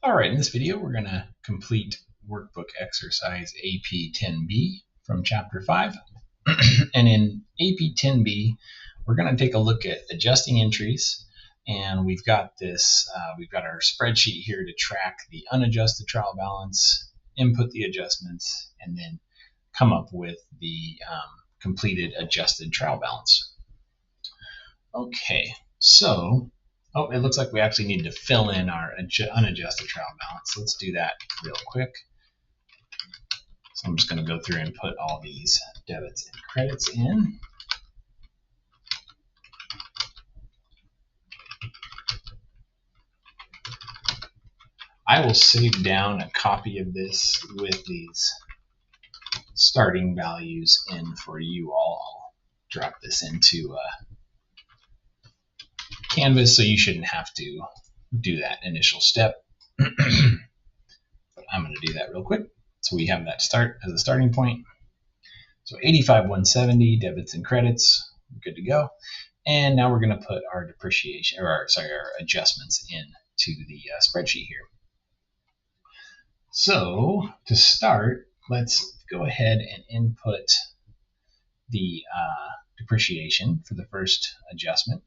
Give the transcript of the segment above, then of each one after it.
All right, in this video, we're going to complete workbook exercise AP 10B from chapter 5. And in AP 10B, we're going to take a look at adjusting entries. And we've got our spreadsheet here to track the unadjusted trial balance, input the adjustments, and then come up with the completed adjusted trial balance. Okay, so it looks like we actually need to fill in our unadjusted trial balance. So let's do that real quick. So I'm just going to go through and put all these debits and credits in. I will save down a copy of this with these starting values in for you all. I'll drop this into Canvas, so you shouldn't have to do that initial step. But I'm going to do that real quick. So we have that start as a starting point. So 85,170 debits and credits, good to go. And now we're going to put our depreciation, or our adjustments into the spreadsheet here. So to start, let's go ahead and input the depreciation for the first adjustment.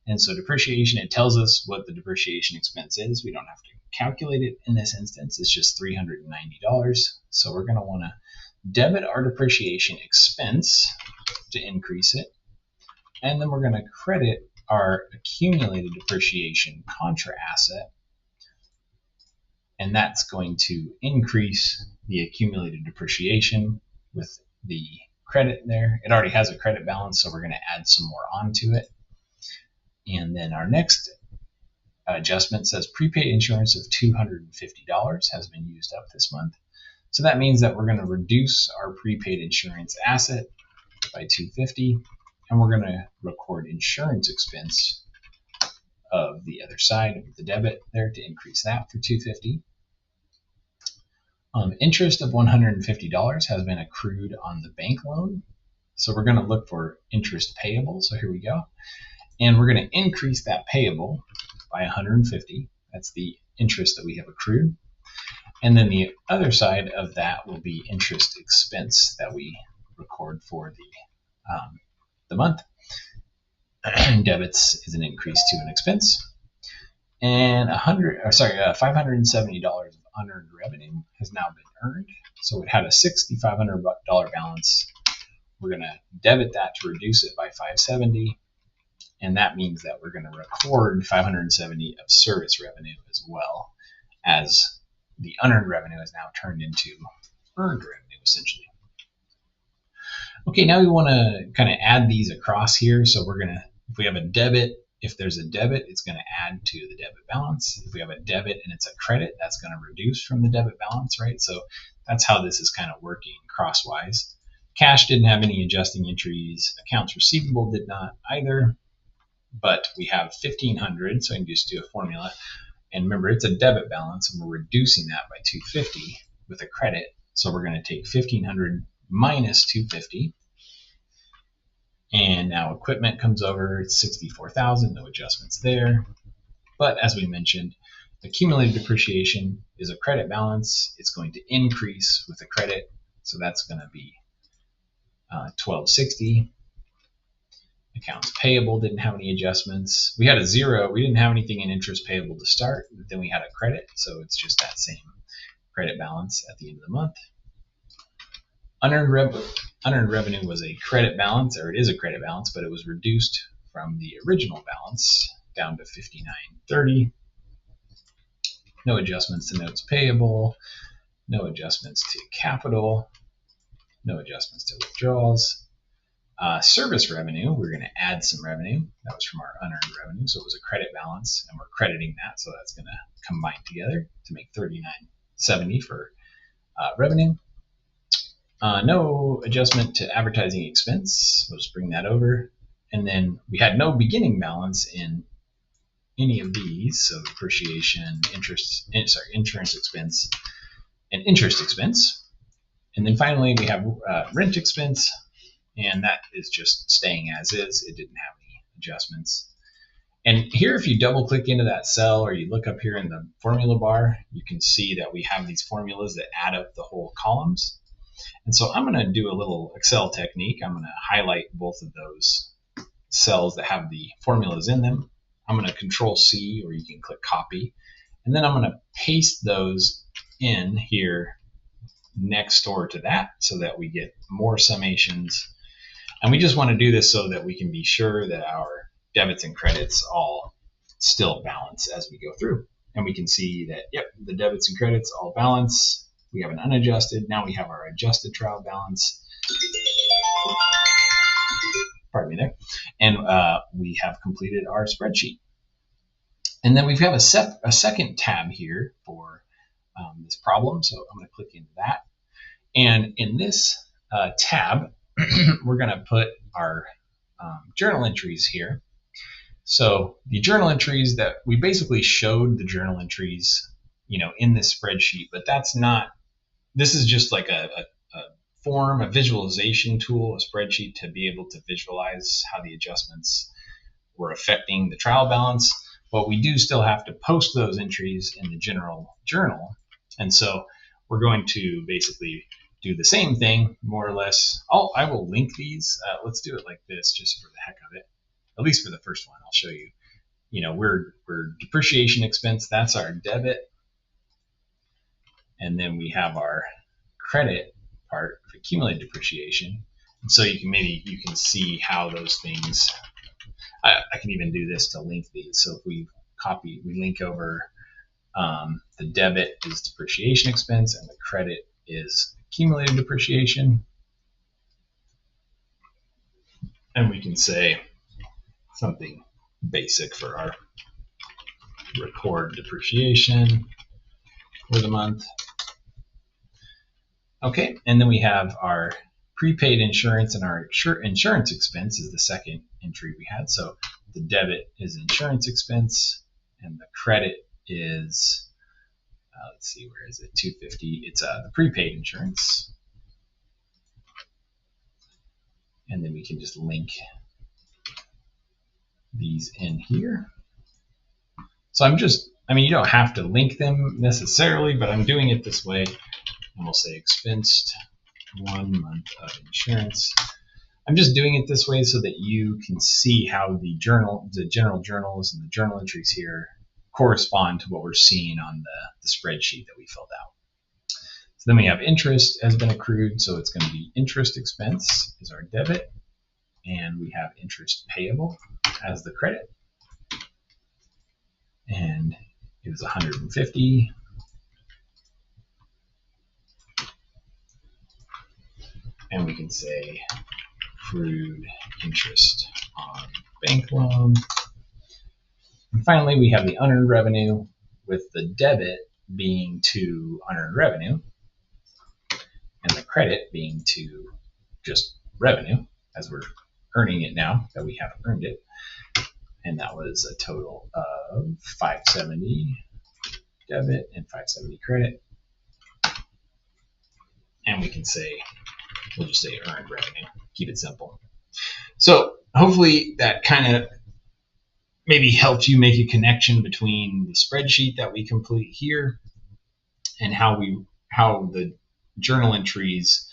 And so depreciation, it tells us what the depreciation expense is. We don't have to calculate it in this instance. It's just $390. So we're going to want to debit our depreciation expense to increase it. And then we're going to credit our accumulated depreciation contra asset. And that's going to increase the accumulated depreciation with the credit there. It already has a credit balance, so we're going to add some more onto it. And then our next adjustment says prepaid insurance of $250 has been used up this month. So that means that we're going to reduce our prepaid insurance asset by $250, and we're going to record insurance expense of the other side of the debit there to increase that for $250. Interest of $150 has been accrued on the bank loan. So we're going to look for interest payable. So here we go. And we're going to increase that payable by $150. That's the interest that we have accrued. And then the other side of that will be interest expense that we record for the month. Debits is an increase to an expense. And $570 of unearned revenue has now been earned. So it had a $6,500 balance. We're going to debit that to reduce it by $570. And that means that we're going to record $570 of service revenue as well, as the unearned revenue is now turned into earned revenue, essentially. Okay, now we want to kind of add these across here. So we're going to, if we have a debit, if there's a debit, it's going to add to the debit balance. If we have a debit and it's a credit, that's going to reduce from the debit balance, right? So that's how this is kind of working crosswise. Cash didn't have any adjusting entries. Accounts receivable did not either. But we have 1,500, so I can just do a formula. And remember, it's a debit balance, and we're reducing that by 250 with a credit. So we're going to take 1,500 minus 250. And now equipment comes over, it's 64,000, no adjustments there. But as we mentioned, accumulated depreciation is a credit balance. It's going to increase with a credit, so that's going to be 1,260. Accounts payable didn't have any adjustments. We had a 0. We didn't have anything in interest payable to start, but then we had a credit, so it's just that same credit balance at the end of the month. Unearned revenue was a credit balance, or it is a credit balance, but it was reduced from the original balance down to $59.30. No adjustments to notes payable, no adjustments to capital, no adjustments to withdrawals. Service revenue, we're going to add some revenue. That was from our unearned revenue, so it was a credit balance, and we're crediting that, so that's going to combine together to make $39.70 for revenue. No adjustment to advertising expense. We'll just bring that over. And then we had no beginning balance in any of these, so depreciation, insurance expense, and interest expense. And then finally, we have rent expense. And that is just staying as is. It didn't have any adjustments. And here, if you double click into that cell or you look up here in the formula bar, you can see that we have these formulas that add up the whole columns. And so I'm going to do a little Excel technique. I'm going to highlight both of those cells that have the formulas in them. I'm going to Control C, or you can click copy. And then I'm going to paste those in here next door to that so that we get more summations. And we just want to do this so that we can be sure that our debits and credits all still balance as we go through. And we can see that, yep, the debits and credits all balance. We have an unadjusted. Now we have our adjusted trial balance. Pardon me there. And we have completed our spreadsheet. And then we have a second tab here for this problem. So I'm going to click into that. And in this tab, we're going to put our journal entries here. So the journal entries that we basically showed the journal entries, in this spreadsheet, but that's not, this is just like a form, a visualization tool, a spreadsheet to be able to visualize how the adjustments were affecting the trial balance. But we do still have to post those entries in the general journal. And so we're going to basically do the same thing, more or less. I will link these. Let's do it like this just for the heck of it. At least for the first one, I'll show you. We're depreciation expense, that's our debit. And then we have our credit part of accumulated depreciation. And so you can see how those things, I can even do this to link these. So if we link over the debit is depreciation expense and the credit is accumulated depreciation. And we can say something basic for our record depreciation for the month. Okay, and then we have our prepaid insurance, and our insurance expense is the second entry we had. So the debit is insurance expense, and the credit is, let's see, where is it? $250. It's the prepaid insurance. And then we can just link these in here. So you don't have to link them necessarily, but I'm doing it this way. And we'll say expensed 1 month of insurance. I'm just doing it this way so that you can see how the general journals and the journal entries here correspond to what we're seeing on the spreadsheet that we filled out. So then we have interest has been accrued, so it's going to be interest expense is our debit, and we have interest payable as the credit, and it was 150. And we can say accrued interest on bank loan. And finally, we have the unearned revenue, with the debit being to unearned revenue and the credit being to just revenue, as we're earning it now that we haven't earned it. And that was a total of 570 debit and 570 credit. And we can say, we'll just say earned revenue, keep it simple. So hopefully that kind of maybe helped you make a connection between the spreadsheet that we complete here and how the journal entries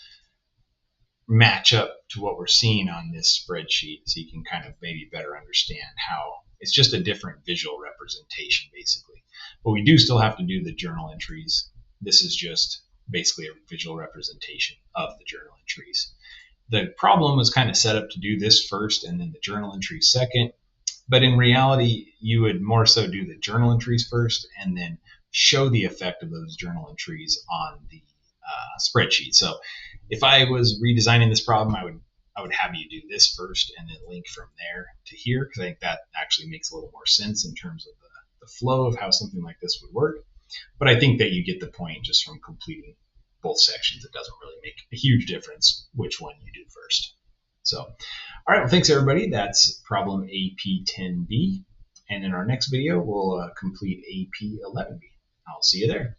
match up to what we're seeing on this spreadsheet, so you can kind of maybe better understand how it's just a different visual representation basically. But we do still have to do the journal entries. This is just basically a visual representation of the journal entries. The problem was kind of set up to do this first and then the journal entries second, but in reality you would more so do the journal entries first and then show the effect of those journal entries on the spreadsheet. So if I was redesigning this problem, I would have you do this first and then link from there to here, because I think that actually makes a little more sense in terms of the flow of how something like this would work. But I think that you get the point just from completing both sections. It doesn't really make a huge difference which one you do first. So, all right, well, thanks everybody. That's problem AP10B. And in our next video, we'll complete AP11B. I'll see you there.